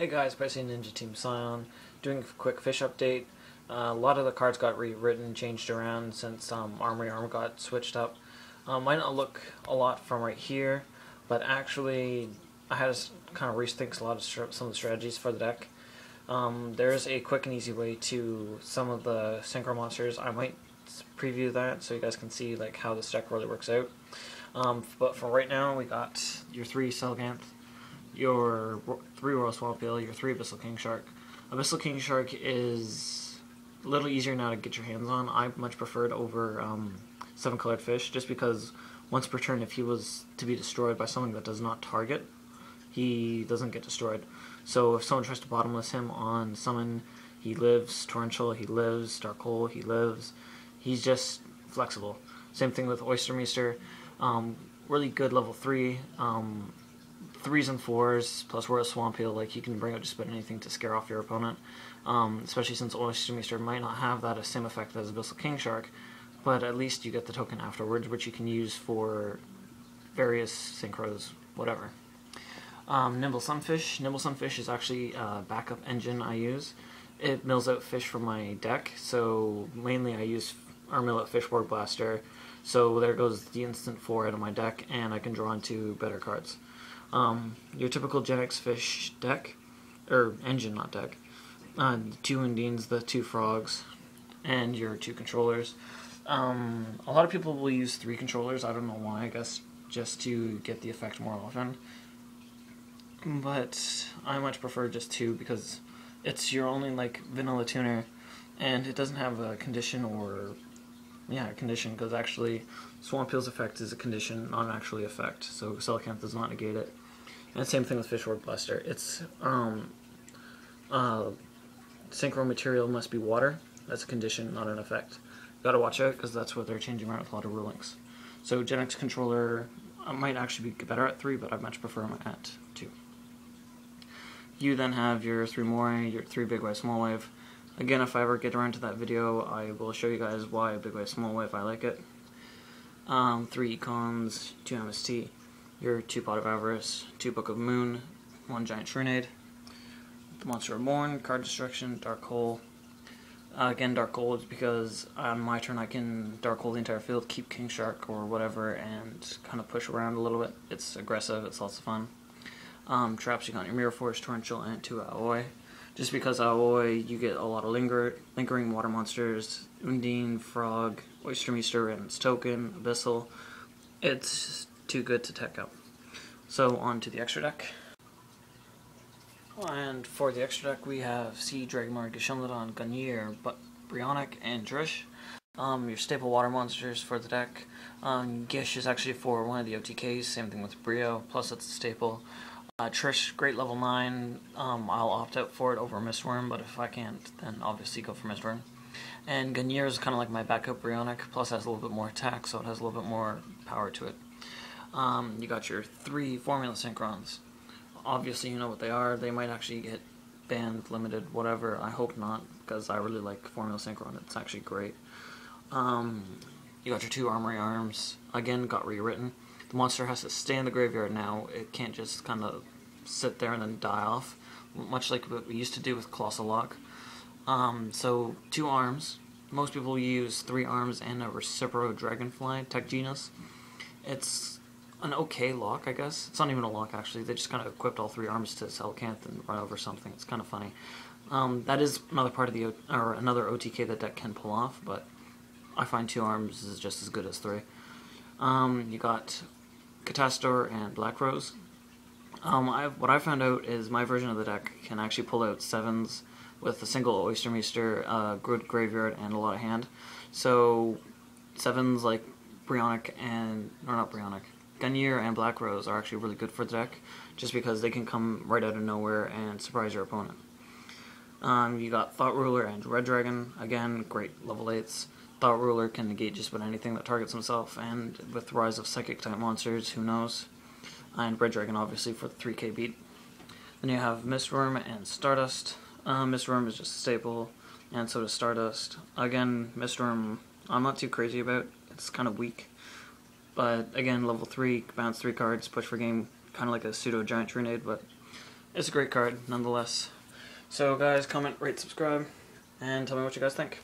guys, Spicy Ninja Team Scion, doing a quick fish update. A lot of the cards got rewritten, changed around since Armory Arm got switched up. Might not look a lot from right here, but actually I had to kind of rethink a lot of some of the strategies for the deck. There's a quick and easy way to some of the synchro monsters. I might preview that so you guys can see like how this deck really works out. But for right now, we got your 3 Celacanth, your 3 Royal Swampill, your 3 Abyssal King Shark. Abyssal King Shark is a little easier now to get your hands on. I much preferred over 7 Colored Fish, just because once per turn, if he was to be destroyed by something that does not target, he doesn't get destroyed. So if someone tries to bottomless him on summon, he lives. Torrential, he lives. Dark Hole, he lives. He's just flexible. Same thing with Oystermeister. Really good level 3. 3s and 4s plus Royal Swampill, like you can bring out just about anything to scare off your opponent. Especially since Oystermeister might not have that same effect as Abyssal King Shark, but at least you get the token afterwards, which you can use for various synchros, whatever. Nimble Sunfish. Nimble Sunfish is actually a backup engine I use. It mills out fish from my deck, so mainly I use mill out Fishborg Blaster. So there goes the instant 4 out of my deck, and I can draw into better cards. Your typical Gen X fish deck, or engine, not deck. The 2 Undines, the 2 Frogs, and your 2 controllers. A lot of people will use 3 controllers. I don't know why. I guess just to get the effect more often. But I much prefer just 2 because it's your only like vanilla tuner, and it doesn't have a condition or a condition, because actually Swampill's effect is a condition, not actually effect. So Celacanth does not negate it. And same thing with Fishborg Blaster. It's synchro material must be water. That's a condition, not an effect. Gotta watch out because that's what they're changing around with a lot of rulings. So Gen X controller might actually be better at 3, but I much prefer them at 2. You then have your 3 Moray, your 3 Big Wave Small Wave. Again, if I ever get around to that video, I will show you guys why Big Wave Small Wave I like it. 3 Econs, 2 MST, your 2 Pot of Avarice, 2 Book of Moon, 1 Giant Shrunade, the Monster Reborn, Card Destruction, Dark Hole. Again, Dark Hole is because on my turn I can Dark Hole the entire field, keep King Shark or whatever, and kind of push around a little bit. It's aggressive, it's lots of fun. Traps, you got your Mirror Force, Torrential, and 2 Aoi. Just because Aoi, you get a lot of lingering water monsters, Undine, Frog, Oystermeister and its token, Abyssal. It's too good to tech up. So on to the extra deck. And for the extra deck we have Sea, Dragomir, Gishemlodon, Gungnir, Brionac, and Drish. Your staple water monsters for the deck. Gish is actually for one of the OTKs, same thing with Brio, plus it's a staple. Trish, great level 9, I'll opt out for it over Mistworm, but if I can't, then obviously go for Mistworm. And Gungnir is kind of like my backup Brionac, plus has a little bit more attack, so it has a little bit more power to it. You got your 3 Formula Synchrons. Obviously you know what they are. They might actually get banned, limited, whatever. I hope not, because I really like Formula Synchron. It's actually great. You got your 2 Armory Arms. Again, got rewritten. The monster has to stay in the graveyard now. It can't just kind of sit there and then die off, much like what we used to do with Colossal Lock. So 2 arms. Most people use 3 arms and a Recipro Dragonfly Tech Genus. It's an okay lock, I guess. It's not even a lock, actually. They just kind of equipped all 3 arms to Celacanth and run over something. It's kind of funny. That is another part of the another OTK that deck can pull off, but I find 2 arms is just as good as 3. You got Catastor and Black Rose. What I found out is my version of the deck can actually pull out 7s with a single Oystermeister, good graveyard, and a lot of hand. So 7s like Brionac Gungnir and Black Rose are actually really good for the deck, just because they can come right out of nowhere and surprise your opponent. You got Thought Ruler and Red Dragon. Again, great level 8s. Thought Ruler can negate just about anything that targets himself, and with Rise of Psychic type monsters, who knows? And Red Dragon obviously for the 3k beat. Then you have Mistworm and Stardust. Mistworm is just a staple, and so does Stardust. Again, Mistworm I'm not too crazy about. It's kind of weak. But again, level 3, bounce 3 cards, push for game, kind of like a pseudo Giant Shrunade, but it's a great card nonetheless. So guys, comment, rate, subscribe, and tell me what you guys think.